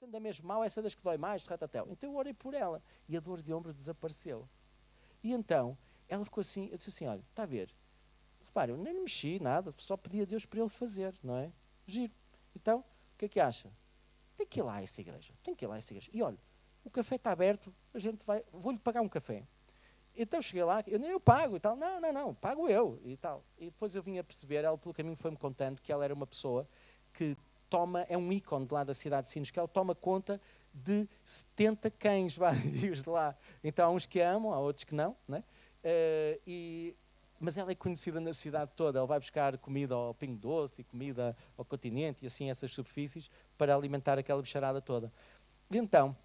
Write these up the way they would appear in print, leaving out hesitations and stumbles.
anda mesmo mal, essa das que dói mais, ratatel. Então eu orei por ela e a dor de ombro desapareceu. E então, ela ficou assim, eu disse assim, olha, está a ver, repare, eu nem me mexi, nada, só pedi a Deus para ele fazer, não é? Giro. Então, o que é que acha? Tem que ir lá a essa igreja, tem que ir lá a essa igreja. E olha, o café está aberto, a gente vai, vou-lhe pagar um café. Então cheguei lá, eu pago e tal, não, pago eu e tal. E depois eu vim a perceber, ela pelo caminho foi-me contando que ela era uma pessoa que é um ícone de lá da cidade de Sines, que ela toma conta de 70 cães vadios de lá. Então há uns que amam, há outros que não, né? Mas ela é conhecida na cidade toda, ela vai buscar comida ao Pingo Doce e comida ao Continente e assim essas superfícies para alimentar aquela bicharada toda. E então,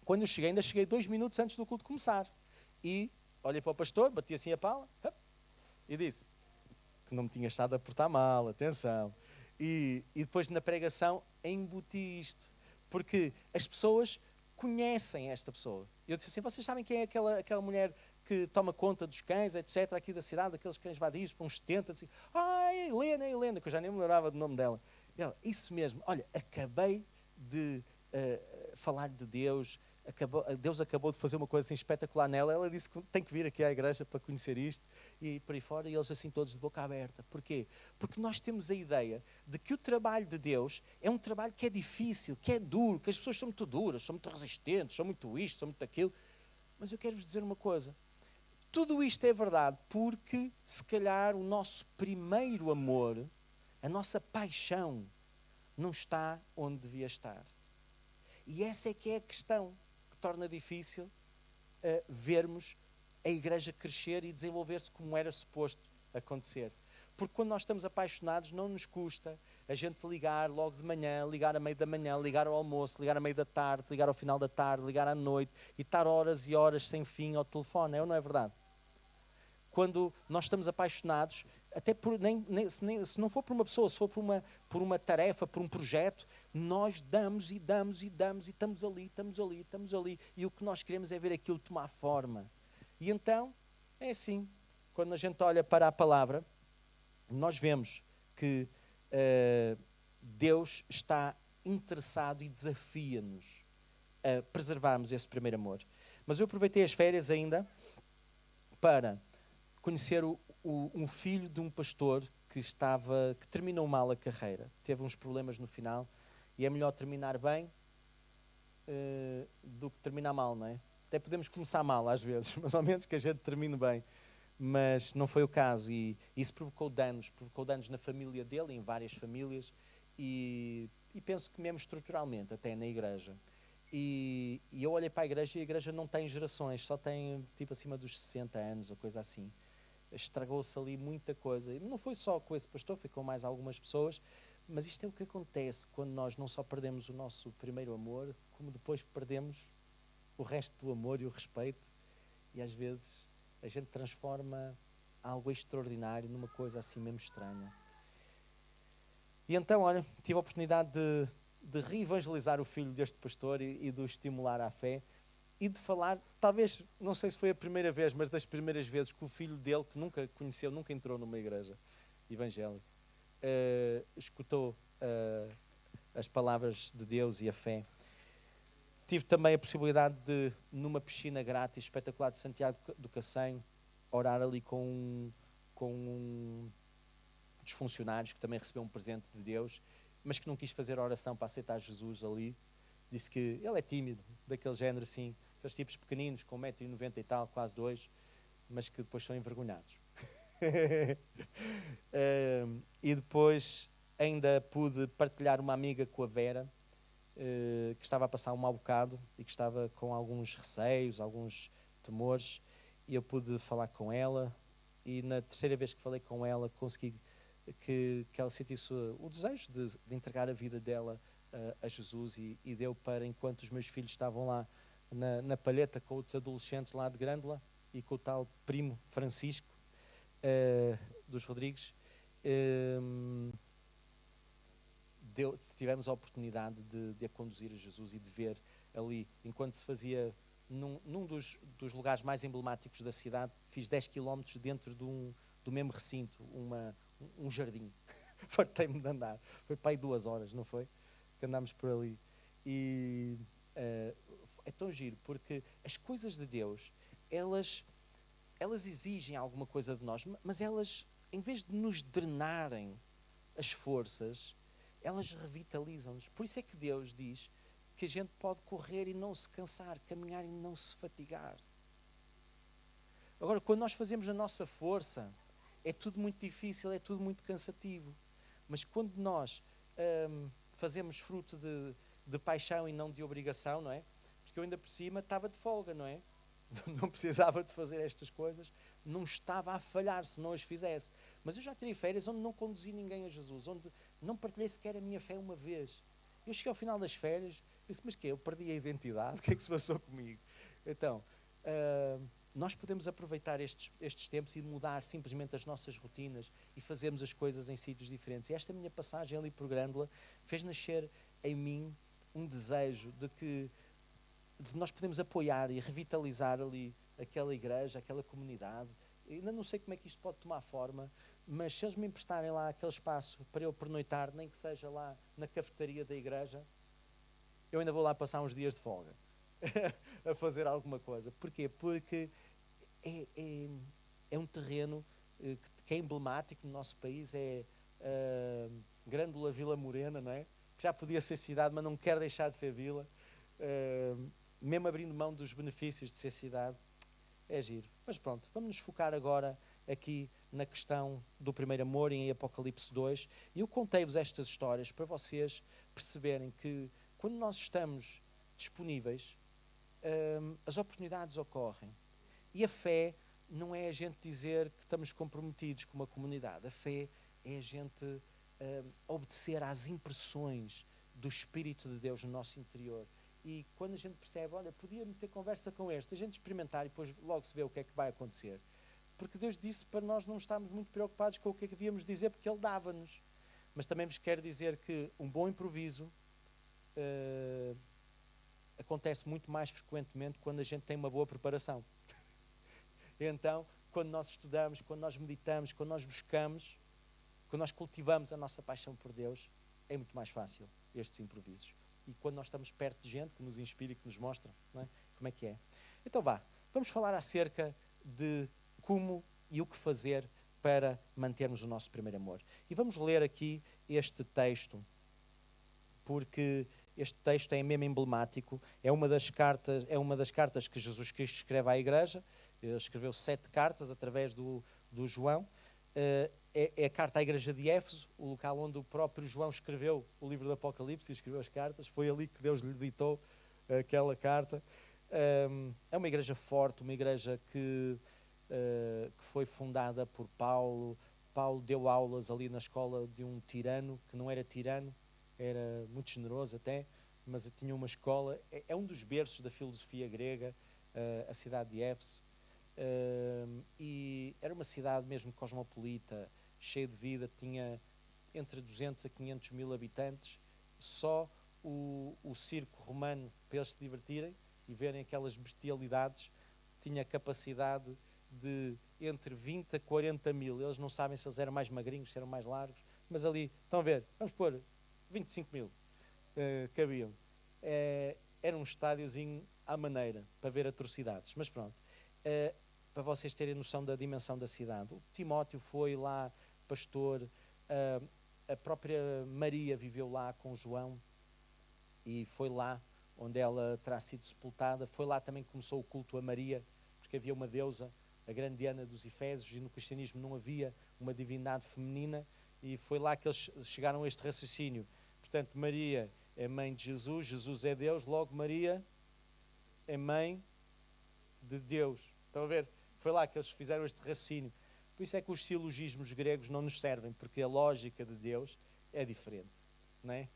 quando eu cheguei, ainda cheguei 2 minutos antes do culto começar. E olhei para o pastor, bati assim a pala e disse que não me tinha estado a portar mal, atenção. E depois na pregação embuti isto, porque as pessoas conhecem esta pessoa. Eu disse assim, vocês sabem quem é aquela mulher que toma conta dos cães, etc., aqui da cidade, aqueles cães vadios, para uns 70, assim, é Helena, que eu já nem me lembrava do nome dela. E ela, isso mesmo, olha, acabei de falar de Deus, Deus acabou de fazer uma coisa assim espetacular nela, ela disse que tem que vir aqui à igreja para conhecer isto, e por aí fora, e eles assim todos de boca aberta. Porquê? Porque nós temos a ideia de que o trabalho de Deus é um trabalho que é difícil, que é duro, que as pessoas são muito duras, são muito resistentes, são muito isto, são muito aquilo. Mas eu quero-vos dizer uma coisa, tudo isto é verdade porque, se calhar, o nosso primeiro amor, a nossa paixão, não está onde devia estar. E essa é que é a questão que torna difícil vermos a igreja crescer e desenvolver-se como era suposto acontecer. Porque quando nós estamos apaixonados, não nos custa a gente ligar logo de manhã, ligar a meio da manhã, ligar ao almoço, ligar a meio da tarde, ligar ao final da tarde, ligar à noite e estar horas e horas sem fim ao telefone, é ou não é verdade? Quando nós estamos apaixonados, até se não for por uma pessoa, se for por uma tarefa, por um projeto, nós damos e damos e damos e estamos ali. E o que nós queremos é ver aquilo tomar forma. E então, é assim, quando a gente olha para a palavra, nós vemos que Deus está interessado e desafia-nos a preservarmos esse primeiro amor. Mas eu aproveitei as férias ainda para conhecer um filho de um pastor que terminou mal a carreira. Teve uns problemas no final e é melhor terminar bem do que terminar mal, não é? Até podemos começar mal às vezes, mas ao menos que a gente termine bem. Mas não foi o caso e isso provocou danos na família dele, em várias famílias e penso que mesmo estruturalmente, até na igreja. E eu olhei para a igreja não tem gerações, só tem tipo acima dos 60 anos ou coisa assim. Estragou-se ali muita coisa. E não foi só com esse pastor, foi com mais algumas pessoas, mas isto é o que acontece quando nós não só perdemos o nosso primeiro amor, como depois perdemos o resto do amor e o respeito, e às vezes a gente transforma algo extraordinário numa coisa assim mesmo estranha. E então, olha, tive a oportunidade de reevangelizar o filho deste pastor e de o estimular à fé, e de falar, talvez, não sei se foi a primeira vez, mas das primeiras vezes que o filho dele, que nunca conheceu, nunca entrou numa igreja evangélica, escutou as palavras de Deus e a fé. Tive também a possibilidade de, numa piscina grátis espetacular de Santiago do Cacém, orar ali com um dos funcionários que também recebeu um presente de Deus, mas que não quis fazer a oração para aceitar Jesus ali. Disse que ele é tímido, daquele género assim, aqueles tipos pequeninos, com 1,90 m e tal, quase 2, mas que depois são envergonhados. E depois ainda pude partilhar uma amiga com a Vera, que estava a passar um mau bocado e que estava com alguns receios, alguns temores, e eu pude falar com ela, e na terceira vez que falei com ela consegui que ela sentisse o desejo de entregar a vida dela a Jesus, e deu para, enquanto os meus filhos estavam lá na palheta com outros adolescentes lá de Grândola e com o tal primo Francisco dos Rodrigues, tivemos a oportunidade de a conduzir a Jesus e de ver ali, enquanto se fazia num dos lugares mais emblemáticos da cidade, fiz 10 km dentro do mesmo recinto, um jardim. Fartei-me de andar. Foi para aí 2 horas, não foi? Que andámos por ali. E é tão giro, porque as coisas de Deus, elas exigem alguma coisa de nós, mas elas, em vez de nos drenarem as forças, elas revitalizam-nos. Por isso é que Deus diz que a gente pode correr e não se cansar, caminhar e não se fatigar. Agora, quando nós fazemos a nossa força, é tudo muito difícil, é tudo muito cansativo. Mas quando nós fazemos fruto de paixão e não de obrigação, não é? Porque eu ainda por cima estava de folga, não é? Não precisava de fazer estas coisas, não estava a falhar se não as fizesse. Mas eu já tirei férias onde não conduzi ninguém a Jesus, onde não partilhei sequer a minha fé uma vez. Eu cheguei ao final das férias e disse, mas que eu perdi a identidade, o que é que se passou comigo? Então, nós podemos aproveitar estes tempos e mudar simplesmente as nossas rotinas e fazermos as coisas em sítios diferentes. E esta minha passagem ali por Grândola fez nascer em mim um desejo de nós podemos apoiar e revitalizar ali aquela igreja, aquela comunidade. Eu ainda não sei como é que isto pode tomar forma, mas se eles me emprestarem lá aquele espaço para eu pernoitar, nem que seja lá na cafetaria da igreja, eu ainda vou lá passar uns dias de folga a fazer alguma coisa. Porquê? Porque é um terreno que é emblemático no nosso país, é Grândola Vila Morena, não é? Que já podia ser cidade, mas não quer deixar de ser vila. Mesmo abrindo mão dos benefícios de ser cidade, é giro. Mas pronto, vamos nos focar agora aqui na questão do primeiro amor em Apocalipse 2. E eu contei-vos estas histórias para vocês perceberem que quando nós estamos disponíveis, as oportunidades ocorrem. E a fé não é a gente dizer que estamos comprometidos com uma comunidade. A fé é a gente obedecer às impressões do Espírito de Deus no nosso interior. E quando a gente percebe, olha, podia-me ter conversa com este, a gente experimentar e depois logo se vê o que é que vai acontecer. Porque Deus disse para nós não estarmos muito preocupados com o que é que devíamos dizer, porque Ele dava-nos. Mas também vos quero dizer que um bom improviso acontece muito mais frequentemente quando a gente tem uma boa preparação. Então, quando nós estudamos, quando nós meditamos, quando nós buscamos, quando nós cultivamos a nossa paixão por Deus, é muito mais fácil estes improvisos. E quando nós estamos perto de gente que nos inspira e que nos mostra, não é? Como é que é. Então vamos falar acerca de como e o que fazer para mantermos o nosso primeiro amor. E vamos ler aqui este texto, porque este texto é mesmo emblemático, é uma das cartas que Jesus Cristo escreve à igreja. Ele escreveu 7 cartas através do João. É a carta à igreja de Éfeso, o local onde o próprio João escreveu o livro do Apocalipse e escreveu as cartas. Foi ali que Deus lhe ditou aquela carta. É uma igreja forte, uma igreja que foi fundada por Paulo. Paulo deu aulas ali na escola de um tirano, que não era tirano, era muito generoso até, mas tinha uma escola. É um dos berços da filosofia grega, a cidade de Éfeso. E era uma cidade mesmo cosmopolita, cheia de vida, tinha entre 200 a 500 mil habitantes. Só o circo romano, para eles se divertirem e verem aquelas bestialidades, tinha capacidade de entre 20 a 40 mil. Eles não sabem se eles eram mais magrinhos, se eram mais largos, mas ali, estão a ver, vamos pôr 25 mil cabiam. Era um estádiozinho à maneira, para ver atrocidades, mas pronto. Para vocês terem noção da dimensão da cidade. O Timóteo foi lá pastor, a própria Maria viveu lá com João e foi lá onde ela terá sido sepultada. Foi lá também que começou o culto a Maria, porque havia uma deusa, a grande Diana dos Efésios, e no cristianismo não havia uma divindade feminina, e foi lá que eles chegaram a este raciocínio. Portanto, Maria é mãe de Jesus, Jesus é Deus, logo Maria é mãe de Deus. Estão a ver? Foi lá que eles fizeram este raciocínio. Por isso é que os silogismos gregos não nos servem, porque a lógica de Deus é diferente. Não é?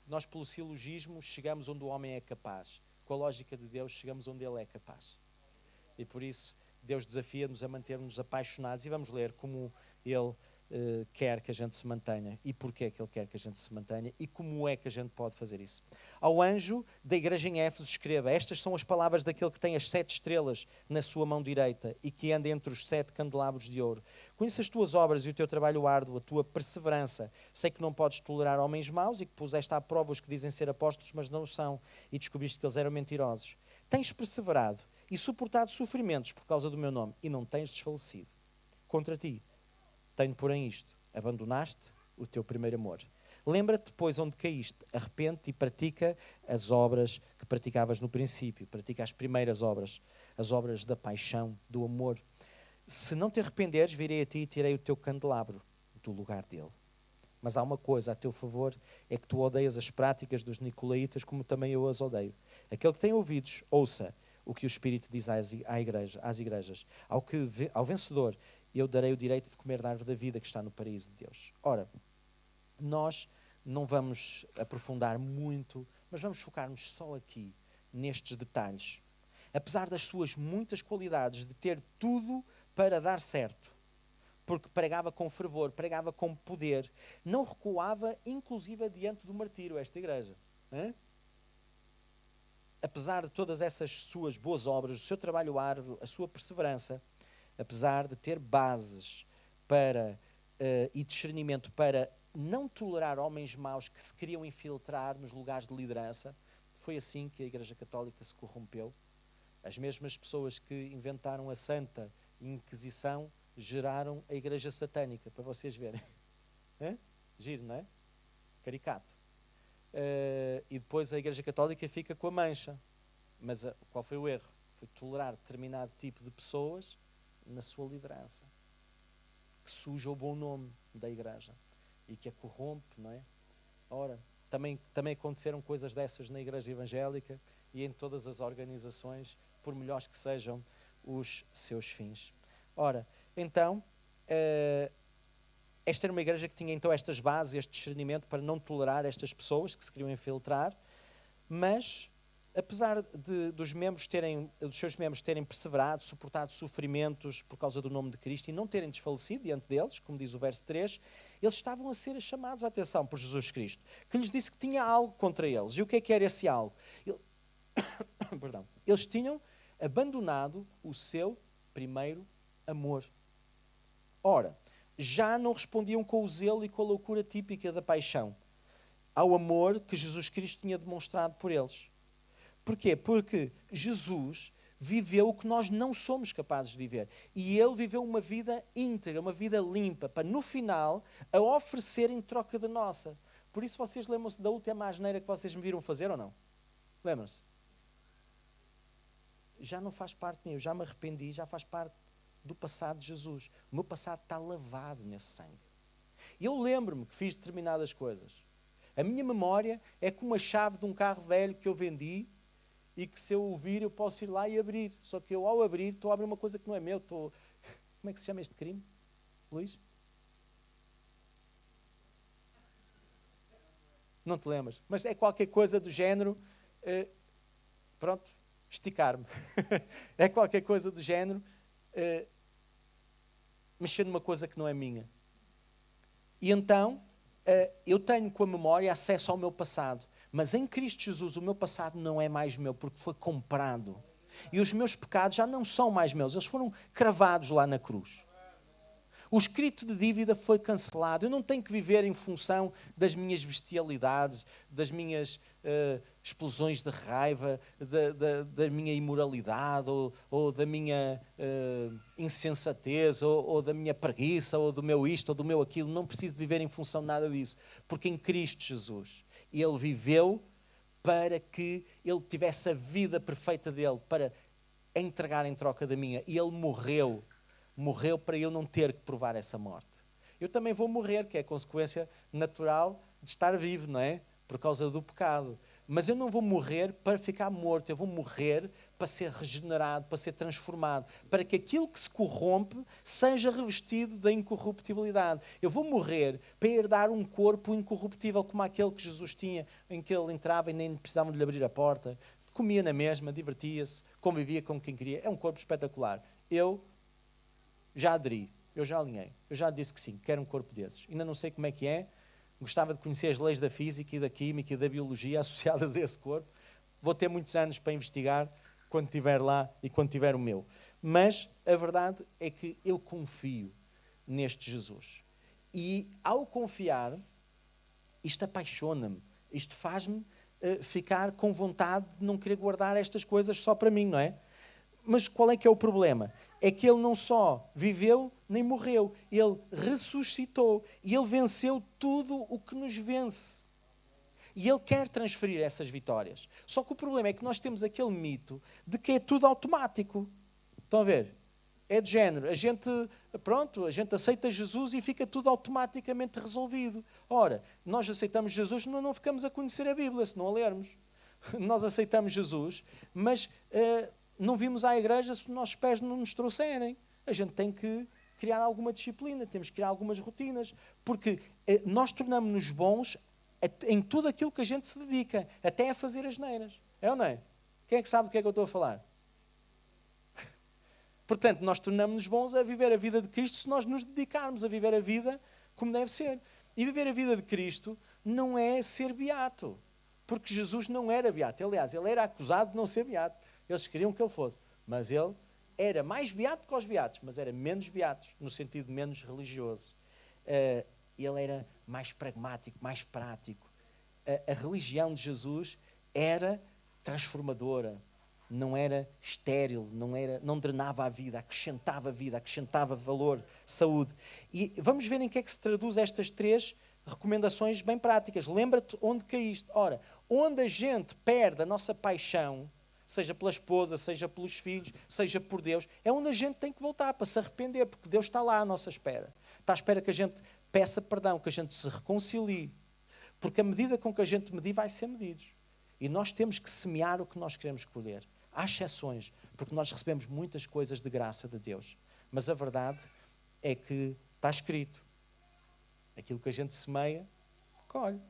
Nós, pelo silogismo, chegamos onde o homem é capaz. Com a lógica de Deus, chegamos onde Ele é capaz. E por isso, Deus desafia-nos a manter-nos apaixonados. E vamos ler como Ele quer que a gente se mantenha e porquê é que Ele quer que a gente se mantenha e como é que a gente pode fazer isso. Ao anjo da igreja em Éfeso escreva: estas são as palavras daquele que tem as 7 estrelas na sua mão direita e que anda entre os 7 candelabros de ouro. Conheço as tuas obras e o teu trabalho árduo, a tua perseverança. Sei que não podes tolerar homens maus e que puseste à prova os que dizem ser apóstolos, mas não o são, e descobriste que eles eram mentirosos. Tens perseverado e suportado sofrimentos por causa do meu nome e não tens desfalecido. Contra ti tenho, porém, isto: abandonaste o teu primeiro amor. Lembra-te depois onde caíste, arrepende-te e pratica as obras que praticavas no princípio. Pratica as primeiras obras, as obras da paixão, do amor. Se não te arrependeres, virei a ti e tirei o teu candelabro do lugar dele. Mas há uma coisa a teu favor, é que tu odeias as práticas dos nicolaítas, como também eu as odeio. Aquele que tem ouvidos, ouça o que o Espírito diz às igrejas. Ao vencedor, eu darei o direito de comer da árvore da vida que está no paraíso de Deus. Ora, nós não vamos aprofundar muito, mas vamos focar-nos só aqui, nestes detalhes. Apesar das suas muitas qualidades, de ter tudo para dar certo, porque pregava com fervor, pregava com poder, não recuava, inclusive, diante do martírio, esta igreja. Apesar de todas essas suas boas obras, o seu trabalho árduo, a sua perseverança, apesar de ter bases e discernimento para não tolerar homens maus que se queriam infiltrar nos lugares de liderança, foi assim que a Igreja Católica se corrompeu. As mesmas pessoas que inventaram a Santa Inquisição geraram a Igreja Satânica, para vocês verem. Giro, não é? Caricato. E depois a Igreja Católica fica com a mancha. Mas qual foi o erro? Foi tolerar determinado tipo de pessoas na sua liderança, que suja o bom nome da Igreja e que a corrompe, não é? Ora, também aconteceram coisas dessas na Igreja Evangélica e em todas as organizações, por melhores que sejam os seus fins. Ora, então, esta era uma igreja que tinha então estas bases, este discernimento para não tolerar estas pessoas que se queriam infiltrar, mas apesar dos seus membros terem perseverado, suportado sofrimentos por causa do nome de Cristo e não terem desfalecido diante deles, como diz o verso 3, eles estavam a ser chamados à atenção por Jesus Cristo, que lhes disse que tinha algo contra eles. E o que era esse algo? Perdão. Eles tinham abandonado o seu primeiro amor. Ora, já não respondiam com o zelo e com a loucura típica da paixão ao amor que Jesus Cristo tinha demonstrado por eles. Porquê? Porque Jesus viveu o que nós não somos capazes de viver. E Ele viveu uma vida íntegra, uma vida limpa, para no final a oferecer em troca da nossa. Por isso vocês lembram-se da última asneira que vocês me viram fazer ou não? Lembram-se? Já não faz parte de mim, eu já me arrependi, já faz parte do passado de Jesus. O meu passado está lavado nesse sangue. E eu lembro-me que fiz determinadas coisas. A minha memória é como a chave de um carro velho que eu vendi e que se eu ouvir eu posso ir lá e abrir. Só que eu ao abrir estou a abrir uma coisa que não é meu. Como é que se chama este crime, Luís? Não te lembras? Mas é qualquer coisa do género, pronto, esticar-me. É qualquer coisa do género, mexer numa coisa que não é minha. E então, eu tenho com a memória acesso ao meu passado. Mas em Cristo Jesus o meu passado não é mais meu, porque foi comprado. E os meus pecados já não são mais meus, eles foram cravados lá na cruz. O escrito de dívida foi cancelado. Eu não tenho que viver em função das minhas bestialidades, das minhas explosões de raiva, da minha imoralidade, ou da minha insensatez, ou da minha preguiça, ou do meu isto, ou do meu aquilo. Não preciso de viver em função de nada disso. Porque em Cristo Jesus, Ele viveu para que Ele tivesse a vida perfeita dele, para entregar em troca da minha. E Ele morreu para eu não ter que provar essa morte. Eu também vou morrer, que é a consequência natural de estar vivo, não é? Por causa do pecado. Mas eu não vou morrer para ficar morto, eu vou morrer para ser regenerado, para ser transformado, para que aquilo que se corrompe seja revestido da incorruptibilidade. Eu vou morrer para herdar um corpo incorruptível como aquele que Jesus tinha, em que ele entrava e nem precisavam de lhe abrir a porta, comia na mesma, divertia-se, convivia com quem queria. É um corpo espetacular. Eu já aderi. Eu já alinhei. Eu já disse que sim, quero um corpo desses. Ainda não sei como é que é. Gostava de conhecer as leis da física e da química e da biologia associadas a esse corpo. Vou ter muitos anos para investigar quando estiver lá e quando tiver o meu. Mas a verdade é que eu confio neste Jesus. E ao confiar, isto apaixona-me. Isto faz-me ficar com vontade de não querer guardar estas coisas só para mim, não é? Mas qual é que é o problema? É que ele não só viveu, nem morreu. Ele ressuscitou. E ele venceu tudo o que nos vence. E ele quer transferir essas vitórias. Só que o problema é que nós temos aquele mito de que é tudo automático. Estão a ver? É de género. A gente aceita Jesus e fica tudo automaticamente resolvido. Ora, nós aceitamos Jesus, não ficamos a conhecer a Bíblia se não a lermos. Nós aceitamos Jesus, mas não vimos à igreja se os nossos pés não nos trouxerem. A gente tem que criar alguma disciplina, temos que criar algumas rotinas, porque nós tornamos-nos bons em tudo aquilo que a gente se dedica, até a fazer as neiras. É ou não é? Quem é que sabe do que é que eu estou a falar? Portanto, nós tornamos-nos bons a viver a vida de Cristo se nós nos dedicarmos a viver a vida como deve ser. E viver a vida de Cristo não é ser beato, porque Jesus não era beato. Aliás, ele era acusado de não ser beato. Eles queriam que ele fosse, mas ele era mais beato que os beatos, mas era menos beato, no sentido menos religioso. Ele era mais pragmático, mais prático. A religião de Jesus era transformadora, não era estéril, não drenava a vida, acrescentava valor, saúde. E vamos ver em que é que se traduz estas 3 recomendações bem práticas. Lembra-te onde caíste. Ora, onde a gente perde a nossa paixão, seja pela esposa, seja pelos filhos, seja por Deus, é onde a gente tem que voltar para se arrepender, porque Deus está lá à nossa espera. Está à espera que a gente peça perdão, que a gente se reconcilie. Porque a medida com que a gente medir vai ser medidos. E nós temos que semear o que nós queremos colher. Há exceções, porque nós recebemos muitas coisas de graça de Deus. Mas a verdade é que está escrito. Aquilo que a gente semeia, colhe.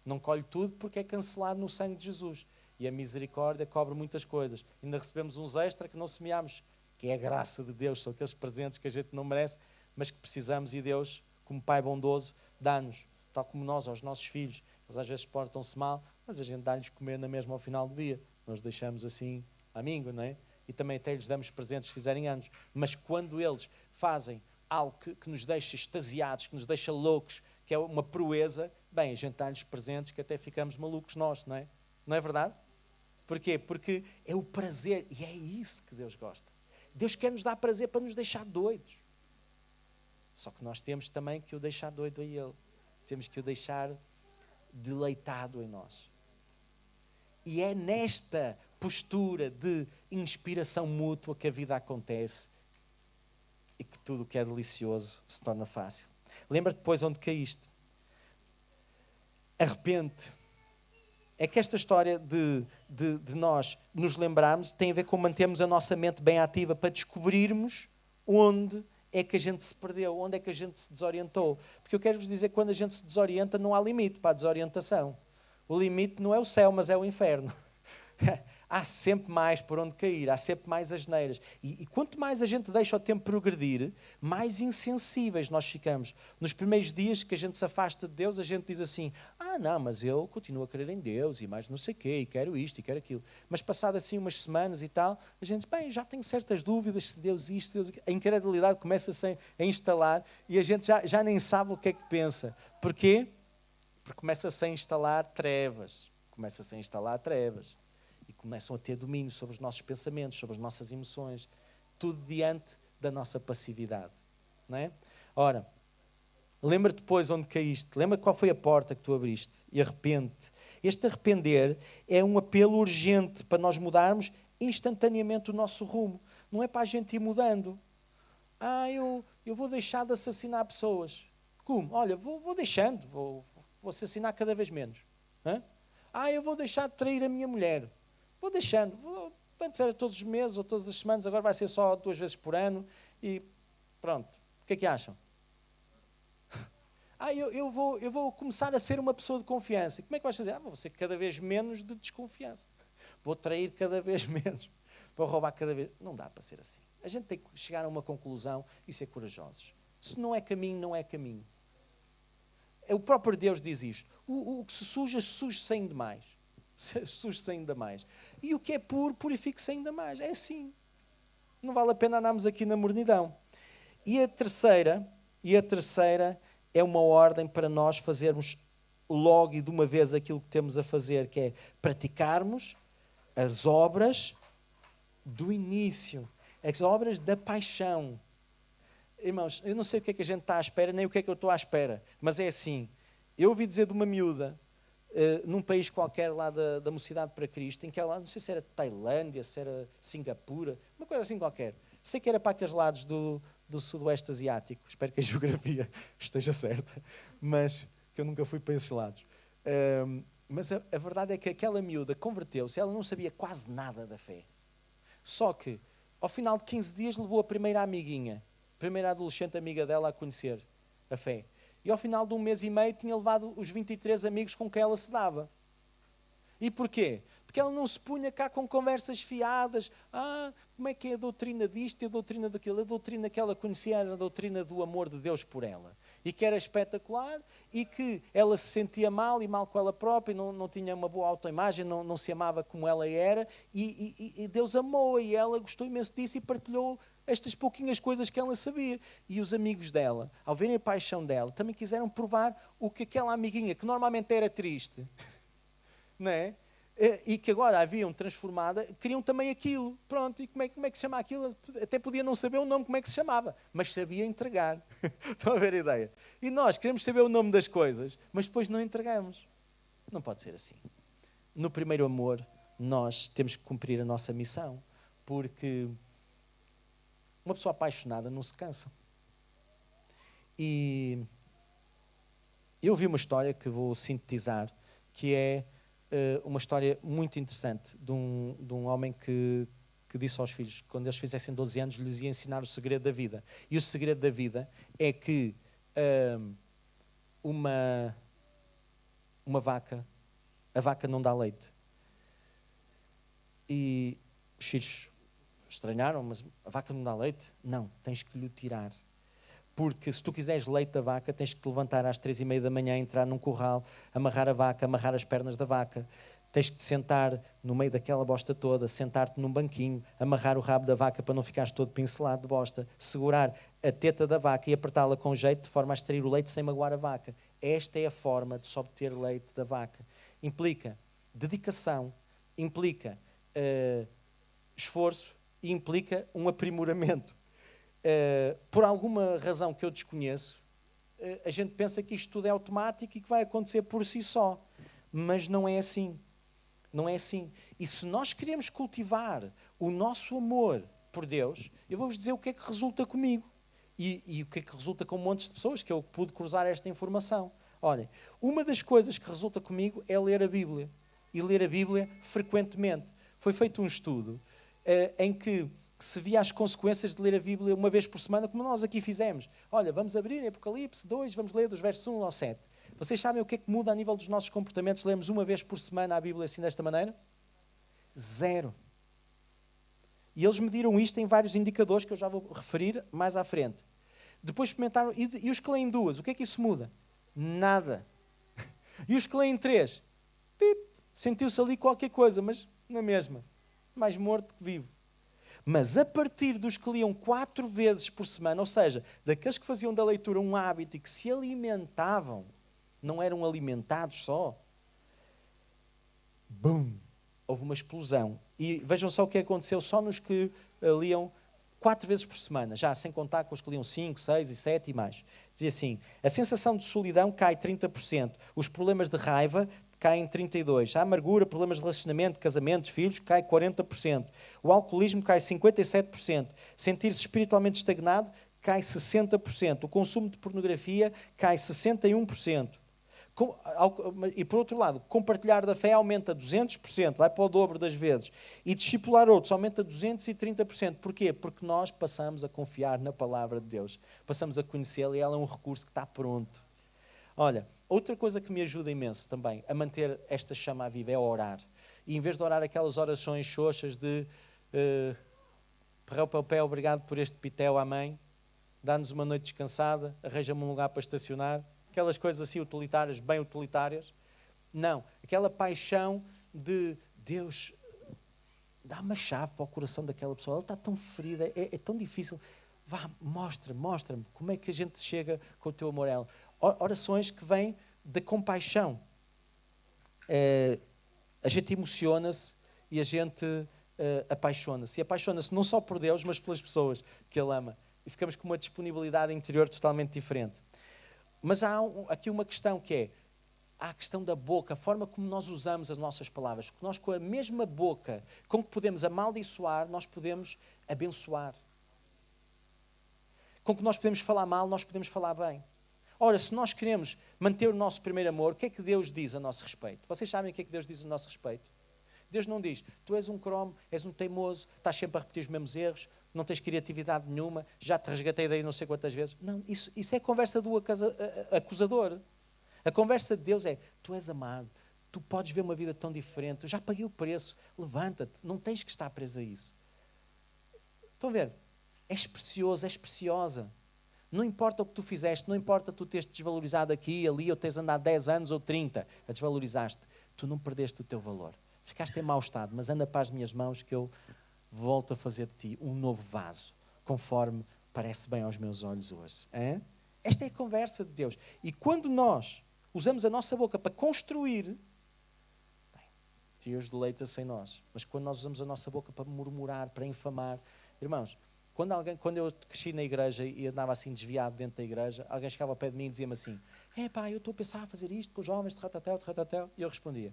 Não colhe tudo porque é cancelado no sangue de Jesus. E a misericórdia cobre muitas coisas. Ainda recebemos uns extra que não semeámos, que é a graça de Deus. São aqueles presentes que a gente não merece, mas que precisamos, e Deus, como Pai bondoso, dá-nos, tal como nós aos nossos filhos. Eles às vezes portam-se mal, mas a gente dá-lhes comer na mesma ao final do dia. Nós deixamos assim, amigo, não é? E também até lhes damos presentes se fizerem anos. Mas quando eles fazem algo que nos deixa extasiados, que nos deixa loucos, que é uma proeza, bem, a gente dá-lhes presentes que até ficamos malucos nós, não é? Não é verdade? Porquê? Porque é o prazer, e é isso que Deus gosta. Deus quer nos dar prazer para nos deixar doidos. Só que nós temos também que o deixar doido a Ele. Temos que o deixar deleitado em nós. E é nesta postura de inspiração mútua que a vida acontece e que tudo o que é delicioso se torna fácil. Lembra-te depois onde caíste. Arrepende-te. É que esta história de nós nos lembrarmos tem a ver com mantermos a nossa mente bem ativa para descobrirmos onde é que a gente se perdeu, onde é que a gente se desorientou. Porque eu quero-vos dizer que quando a gente se desorienta não há limite para a desorientação. O limite não é o céu, mas é o inferno. Há sempre mais por onde cair, há sempre mais asneiras. E quanto mais a gente deixa o tempo progredir, mais insensíveis nós ficamos. Nos primeiros dias que a gente se afasta de Deus, a gente diz assim, não, mas eu continuo a crer em Deus, e mais não sei o quê, e quero isto, e quero aquilo. Mas passado assim umas semanas e tal, a gente, já tenho certas dúvidas se Deus isto, se Deus aquilo. A incredulidade começa-se a instalar, e a gente já nem sabe o que é que pensa. Porquê? Porque começa-se a instalar trevas. E começam a ter domínio sobre os nossos pensamentos, sobre as nossas emoções, tudo diante da nossa passividade, não é? Ora, lembra-te depois onde caíste, lembra qual foi a porta que tu abriste e arrepende-te. Este arrepender é um apelo urgente para nós mudarmos instantaneamente o nosso rumo. Não é para a gente ir mudando. Eu vou deixar de assassinar pessoas. Como? Olha, vou deixando, vou assassinar cada vez menos. Eu vou deixar de trair a minha mulher. Vou deixando. Antes era todos os meses ou todas as semanas, agora vai ser só 2 vezes por ano. E pronto. O que é que acham? Eu vou começar a ser uma pessoa de confiança. Como é que vais fazer? Vou ser cada vez menos de desconfiança. Vou trair cada vez menos. Vou roubar cada vez... Não dá para ser assim. A gente tem que chegar a uma conclusão e ser corajosos. Se não é caminho, não é caminho. O próprio Deus diz isto. O que se suje-se ainda mais. Suje-se ainda mais. E o que é puro, purifique-se ainda mais. É assim. Não vale a pena andarmos aqui na mornidão. E a terceira é uma ordem para nós fazermos logo e de uma vez aquilo que temos a fazer, que é praticarmos as obras do início, as obras da paixão. Irmãos, eu não sei o que é que a gente está à espera, nem o que é que eu estou à espera, mas é assim, eu ouvi dizer de uma miúda, num país qualquer lá da Mocidade para Cristo, em que ela, não sei se era Tailândia, se era Singapura, uma coisa assim qualquer, sei que era para aqueles lados do Sudoeste Asiático, espero que a geografia esteja certa, mas que eu nunca fui para esses lados. Mas a verdade é que aquela miúda converteu-se, ela não sabia quase nada da fé. Só que, ao final de 15 dias, levou a primeira amiguinha, a primeira adolescente amiga dela a conhecer a fé. E ao final de 1 mês e meio tinha levado os 23 amigos com quem ela se dava. E porquê? Porque ela não se punha cá com conversas fiadas. Como é que é a doutrina disto e a doutrina daquilo? A doutrina que ela conhecia era a doutrina do amor de Deus por ela. E que era espetacular e que ela se sentia mal e mal com ela própria, não tinha uma boa autoimagem, não se amava como ela era. E Deus amou e ela gostou imenso disso e partilhou estas pouquinhas coisas que ela sabia. E os amigos dela, ao verem a paixão dela, também quiseram provar o que aquela amiguinha, que normalmente era triste, não é? E que agora haviam transformada, queriam também aquilo. Pronto, e como é que se chama aquilo? Até podia não saber o nome, como é que se chamava, mas sabia entregar. Estão a ver a ideia? E nós queremos saber o nome das coisas, mas depois não entregamos. Não pode ser assim. No primeiro amor, nós temos que cumprir a nossa missão, porque uma pessoa apaixonada não se cansa. E eu vi uma história que vou sintetizar, que é uma história muito interessante de um homem que disse aos filhos que quando eles fizessem 12 anos lhes ia ensinar o segredo da vida. E o segredo da vida é que a vaca não dá leite. E os filhos estranharam, mas a vaca não dá leite? Não, tens que lhe tirar. Porque se tu quiseres leite da vaca, tens que te levantar às 3h30 da manhã, entrar num curral, amarrar a vaca, amarrar as pernas da vaca. Tens que te sentar no meio daquela bosta toda, sentar-te num banquinho, amarrar o rabo da vaca para não ficares todo pincelado de bosta, segurar a teta da vaca e apertá-la com jeito de forma a extrair o leite sem magoar a vaca. Esta é a forma de se obter leite da vaca. Implica dedicação, implica esforço e implica um aprimoramento. Por alguma razão que eu desconheço, a gente pensa que isto tudo é automático e que vai acontecer por si só. Mas não é assim. Não é assim. E se nós queremos cultivar o nosso amor por Deus, eu vou-vos dizer o que é que resulta comigo. E o que é que resulta com montes de pessoas que eu pude cruzar esta informação. Olhem, uma das coisas que resulta comigo é ler a Bíblia. E ler a Bíblia frequentemente. Foi feito um estudo em que se via as consequências de ler a Bíblia uma vez por semana, como nós aqui fizemos. Olha, vamos abrir em Apocalipse 2, vamos ler dos versos 1 ao 7. Vocês sabem o que é que muda a nível dos nossos comportamentos? Lemos uma vez por semana a Bíblia assim desta maneira? 0. E eles mediram isto em vários indicadores que eu já vou referir mais à frente. Depois experimentaram, e os que leem 2, o que é que isso muda? Nada. E os que leem 3, sentiu-se ali qualquer coisa, mas na mesma. Mais morto que vivo. Mas a partir dos que liam 4 vezes por semana, ou seja, daqueles que faziam da leitura um hábito e que se alimentavam, não eram alimentados só, houve uma explosão. E vejam só o que aconteceu só nos que liam 4 vezes por semana, já sem contar com os que liam 5, 6 e 7 e mais. Dizia assim, a sensação de solidão cai 30%, os problemas de raiva caem 32%, a amargura, problemas de relacionamento, casamentos, filhos, cai 40%, o alcoolismo cai 57%, sentir-se espiritualmente estagnado cai 60%, o consumo de pornografia cai 61%. E por outro lado, compartilhar da fé aumenta 200%, vai para o dobro das vezes. E discipular outros aumenta 230%. Porquê? Porque nós passamos a confiar na palavra de Deus. Passamos a conhecê-la e ela é um recurso que está pronto. Olha, outra coisa que me ajuda imenso também a manter esta chama viva é orar. E em vez de orar aquelas orações xoxas de Perreu para o pé, obrigado por este pitel à mãe, dá-nos uma noite descansada, arranja-me um lugar para estacionar, aquelas coisas assim utilitárias, bem utilitárias. Não, aquela paixão de Deus, dá-me a chave para o coração daquela pessoa, ela está tão ferida, é tão difícil. Vá, mostra-me como é que a gente chega com o teu amor a ela. Orações que vêm da compaixão. A gente emociona-se e a gente apaixona-se. E apaixona-se não só por Deus, mas pelas pessoas que Ele ama. E ficamos com uma disponibilidade interior totalmente diferente. Mas há aqui uma questão que é, há a questão da boca, a forma como nós usamos as nossas palavras. Porque nós, com a mesma boca com que podemos amaldiçoar, nós podemos abençoar. Com que nós podemos falar mal, nós podemos falar bem. Ora, se nós queremos manter o nosso primeiro amor, o que é que Deus diz a nosso respeito? Vocês sabem o que é que Deus diz a nosso respeito? Deus não diz, tu és um cromo, és um teimoso, estás sempre a repetir os mesmos erros, não tens criatividade nenhuma, já te resgatei daí não sei quantas vezes. Não, isso é a conversa do acusador. A conversa de Deus é, tu és amado, tu podes ver uma vida tão diferente, eu já paguei o preço, levanta-te, não tens que estar preso a isso. Estão a ver? És precioso, és preciosa. Não importa o que tu fizeste, não importa tu teres desvalorizado aqui e ali, ou teres andado 10 anos ou 30, a desvalorizaste. Tu não perdeste o teu valor. Ficaste em mau estado, mas anda para as minhas mãos que eu volto a fazer de ti um novo vaso, conforme parece bem aos meus olhos hoje. Hein? Esta é a conversa de Deus. E quando nós usamos a nossa boca para construir, bem, Deus deleita-se em nós. Mas quando nós usamos a nossa boca para murmurar, para infamar, irmãos, quando eu cresci na igreja e andava assim desviado dentro da igreja, alguém chegava ao pé de mim e dizia-me assim, pá, eu estou a pensar a fazer isto com os jovens, de ratatel. E eu respondia,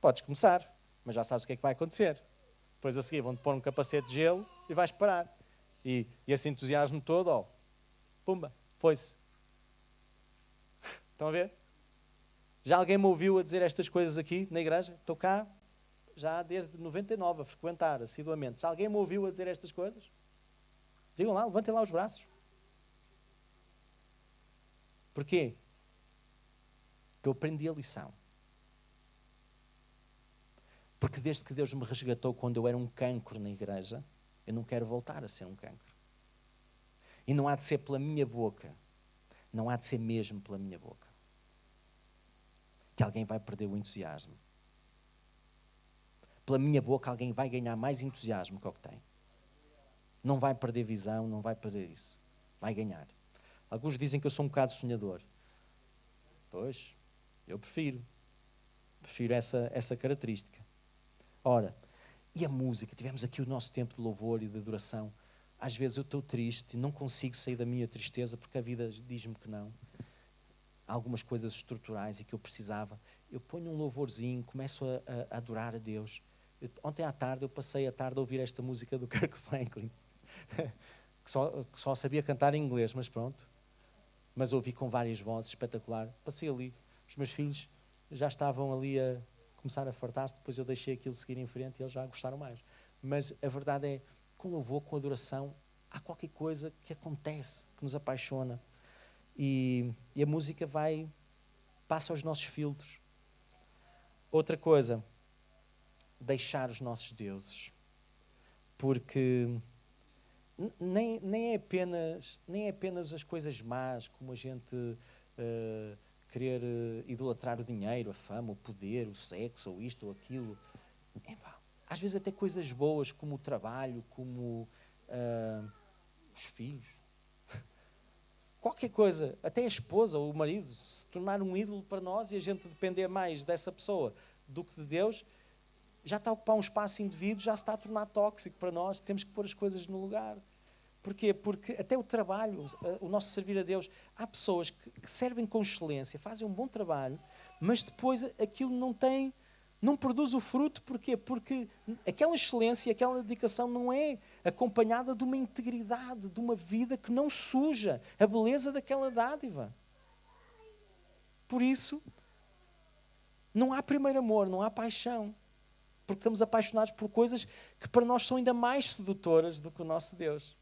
podes começar, mas já sabes o que é que vai acontecer. Depois a seguir vão-te pôr um capacete de gelo e vais parar. E esse entusiasmo todo, pumba, foi-se. Estão a ver? Já alguém me ouviu a dizer estas coisas aqui na igreja? Estou cá já desde 99 a frequentar assiduamente. Já alguém me ouviu a dizer estas coisas? Digam lá, levantem lá os braços. Porquê? Porque eu aprendi a lição. Porque desde que Deus me resgatou quando eu era um cancro na igreja, eu não quero voltar a ser um cancro. E não há de ser pela minha boca. Não há de ser mesmo pela minha boca. Que alguém vai perder o entusiasmo. Pela minha boca alguém vai ganhar mais entusiasmo que o que tem. Não vai perder visão, não vai perder isso. Vai ganhar. Alguns dizem que eu sou um bocado sonhador. Pois, eu prefiro. Prefiro essa característica. Ora, e a música? Tivemos aqui o nosso tempo de louvor e de adoração. Às vezes eu estou triste e não consigo sair da minha tristeza porque a vida diz-me que não. Há algumas coisas estruturais e que eu precisava. Eu ponho um louvorzinho, começo a adorar a Deus. Ontem à tarde, eu passei a tarde a ouvir esta música do Kirk Franklin, que só sabia cantar em inglês, mas pronto. Mas ouvi com várias vozes, espetacular. Passei ali, os meus filhos já estavam ali a começar a fartar-se, depois eu deixei aquilo seguir em frente e eles já gostaram mais. Mas a verdade é, com louvor, com adoração, há qualquer coisa que acontece, que nos apaixona. E a música passa aos nossos filtros. Outra coisa, deixar os nossos deuses. Porque nem é apenas as coisas más, como a gente querer idolatrar o dinheiro, a fama, o poder, o sexo, ou isto ou aquilo. Às vezes até coisas boas, como o trabalho, como os filhos. Qualquer coisa, até a esposa ou o marido, se tornar um ídolo para nós e a gente depender mais dessa pessoa do que de Deus, já está a ocupar um espaço indevido, já se está a tornar tóxico para nós, temos que pôr as coisas no lugar. Porquê? Porque até o trabalho, o nosso servir a Deus, há pessoas que servem com excelência, fazem um bom trabalho, mas depois aquilo não produz o fruto. Porquê? Porque aquela excelência, aquela dedicação não é acompanhada de uma integridade, de uma vida que não suja a beleza daquela dádiva. Por isso, não há primeiro amor, não há paixão. Porque estamos apaixonados por coisas que para nós são ainda mais sedutoras do que o nosso Deus.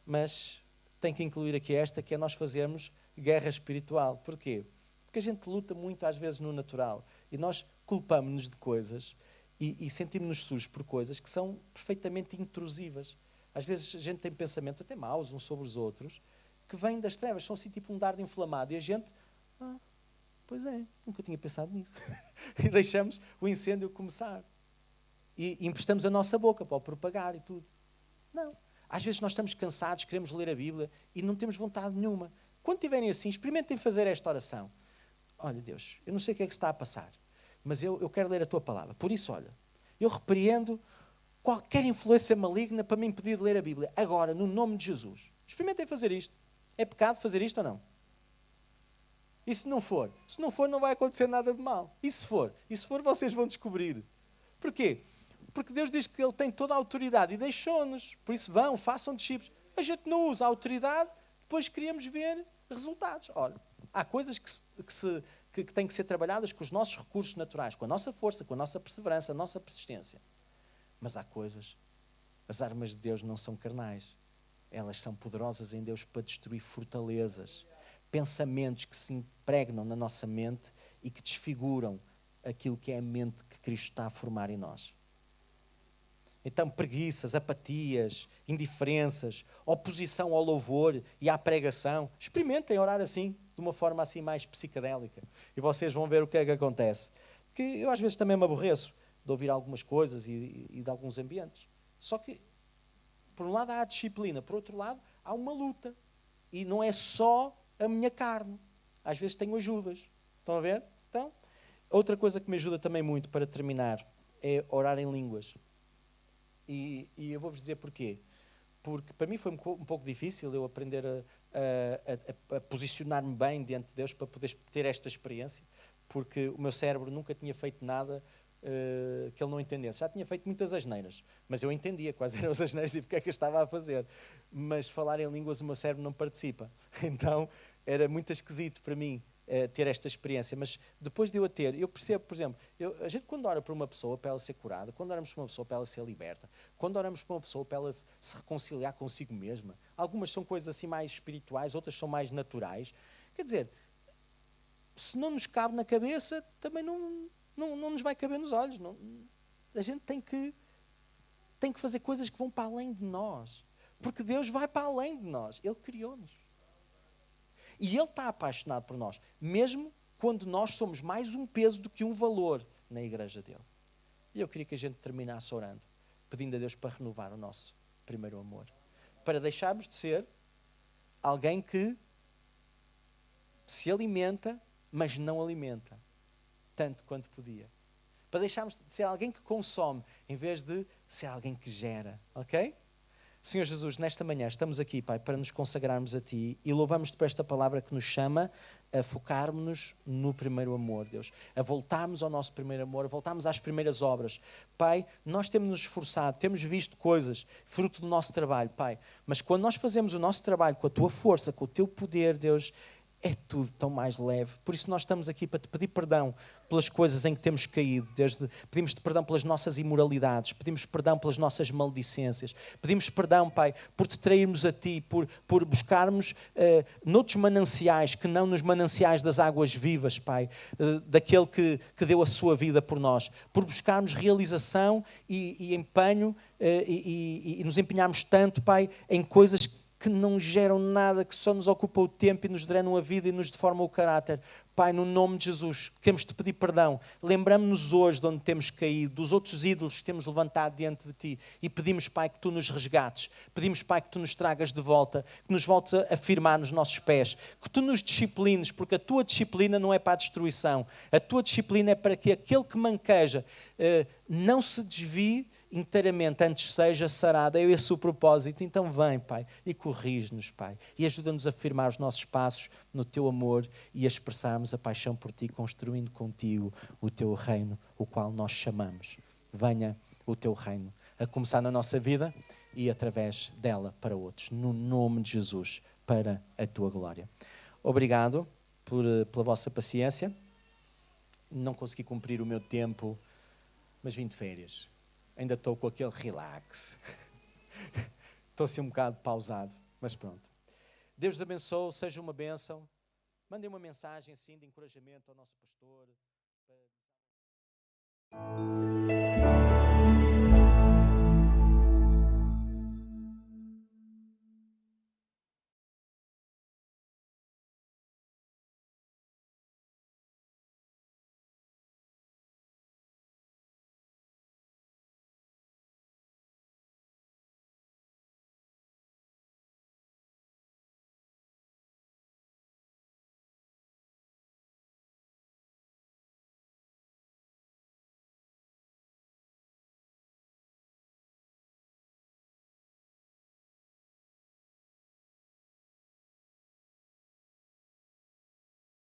Mas tem que incluir aqui esta, que é nós fazermos guerra espiritual. Porquê? Porque a gente luta muito às vezes no natural e nós culpamos-nos de coisas e sentimos-nos sujos por coisas que são perfeitamente intrusivas. Às vezes a gente tem pensamentos até maus uns sobre os outros, que vêm das trevas, são assim tipo um dardo inflamado, e a gente, pois é, nunca tinha pensado nisso. E deixamos o incêndio começar. E emprestamos a nossa boca para o propagar e tudo. Não. Às vezes nós estamos cansados, queremos ler a Bíblia e não temos vontade nenhuma. Quando estiverem assim, experimentem fazer esta oração. Olha, Deus, eu não sei o que é que está a passar, mas eu quero ler a tua palavra. Por isso, olha, eu repreendo qualquer influência maligna para me impedir de ler a Bíblia. Agora, no nome de Jesus. Experimentem fazer isto. É pecado fazer isto ou não? E se não for? Se não for, não vai acontecer nada de mal. E se for? E se for, vocês vão descobrir. Porquê? Porque Deus diz que Ele tem toda a autoridade e deixou-nos. Por isso vão, façam discípulos. A gente não usa a autoridade, depois queríamos ver resultados. Olha, há coisas que têm que ser trabalhadas com os nossos recursos naturais, com a nossa força, com a nossa perseverança, a nossa persistência. Mas há coisas, as armas de Deus não são carnais. Elas são poderosas em Deus para destruir fortalezas, pensamentos que se impregnam na nossa mente e que desfiguram aquilo que é a mente que Cristo está a formar em nós. Então, preguiças, apatias, indiferenças, oposição ao louvor e à pregação. Experimentem orar assim, de uma forma assim mais psicadélica. E vocês vão ver o que é que acontece. Porque eu às vezes também me aborreço de ouvir algumas coisas e de alguns ambientes. Só que, por um lado, há a disciplina. Por outro lado, há uma luta. E não é só a minha carne. Às vezes tenho ajudas. Estão a ver? Então, outra coisa que me ajuda também muito para terminar é orar em línguas. E eu vou-vos dizer porquê. Porque para mim foi um pouco difícil eu aprender a posicionar-me bem diante de Deus para poder ter esta experiência, porque o meu cérebro nunca tinha feito nada que ele não entendesse. Já tinha feito muitas asneiras, mas eu entendia quais eram as asneiras e porque é que eu estava a fazer. Mas falar em línguas o meu cérebro não participa. Então era muito esquisito para mim ter esta experiência, mas depois de eu a ter, eu percebo, por exemplo, a gente quando ora por uma pessoa para ela ser curada, quando oramos por uma pessoa para ela ser liberta, quando oramos por uma pessoa para ela se reconciliar consigo mesma, algumas são coisas assim mais espirituais, outras são mais naturais, quer dizer, se não nos cabe na cabeça, também não nos vai caber nos olhos. Não, a gente tem que fazer coisas que vão para além de nós, porque Deus vai para além de nós, Ele criou-nos. E Ele está apaixonado por nós, mesmo quando nós somos mais um peso do que um valor na igreja dele. E eu queria que a gente terminasse orando, pedindo a Deus para renovar o nosso primeiro amor. Para deixarmos de ser alguém que se alimenta, mas não alimenta tanto quanto podia. Para deixarmos de ser alguém que consome, em vez de ser alguém que gera. Ok? Senhor Jesus, nesta manhã estamos aqui, Pai, para nos consagrarmos a Ti e louvamos-Te por esta palavra que nos chama a focarmos-nos no primeiro amor, Deus. A voltarmos ao nosso primeiro amor, a voltarmos às primeiras obras. Pai, nós temos-nos esforçado, temos visto coisas, fruto do nosso trabalho, Pai. Mas quando nós fazemos o nosso trabalho com a Tua força, com o Teu poder, Deus, é tudo tão mais leve. Por isso nós estamos aqui para Te pedir perdão pelas coisas em que temos caído. Pedimos-Te perdão pelas nossas imoralidades, pedimos perdão pelas nossas maledicências, pedimos perdão, Pai, por Te trairmos a Ti, por buscarmos noutros mananciais que não nos mananciais das águas vivas, Pai, daquele que deu a sua vida por nós, por buscarmos realização e empenho e nos empenharmos tanto, Pai, em coisas que não geram nada, que só nos ocupam o tempo e nos drenam a vida e nos deformam o caráter. Pai, no nome de Jesus, queremos Te pedir perdão. Lembramos-nos hoje de onde temos caído, dos outros ídolos que temos levantado diante de Ti e pedimos, Pai, que Tu nos resgates. Pedimos, Pai, que Tu nos tragas de volta, que nos voltes a firmar nos nossos pés, que Tu nos disciplines, porque a Tua disciplina não é para a destruição. A Tua disciplina é para que aquele que manqueja não se desvie inteiramente, antes seja sarado. É esse o propósito. Então vem, Pai, e corrige-nos, Pai, e ajuda-nos a firmar os nossos passos no Teu amor e a expressarmos a paixão por Ti, construindo contigo o Teu reino, o qual nós chamamos. Venha o Teu reino, a começar na nossa vida e através dela para outros, no nome de Jesus, para a Tua glória. Obrigado pela vossa paciência. Não consegui cumprir o meu tempo, mas vim de férias. Ainda estou com aquele relax. Estou assim um bocado pausado, mas pronto. Deus os abençoe, seja uma bênção. Mandem uma mensagem assim de encorajamento ao nosso pastor.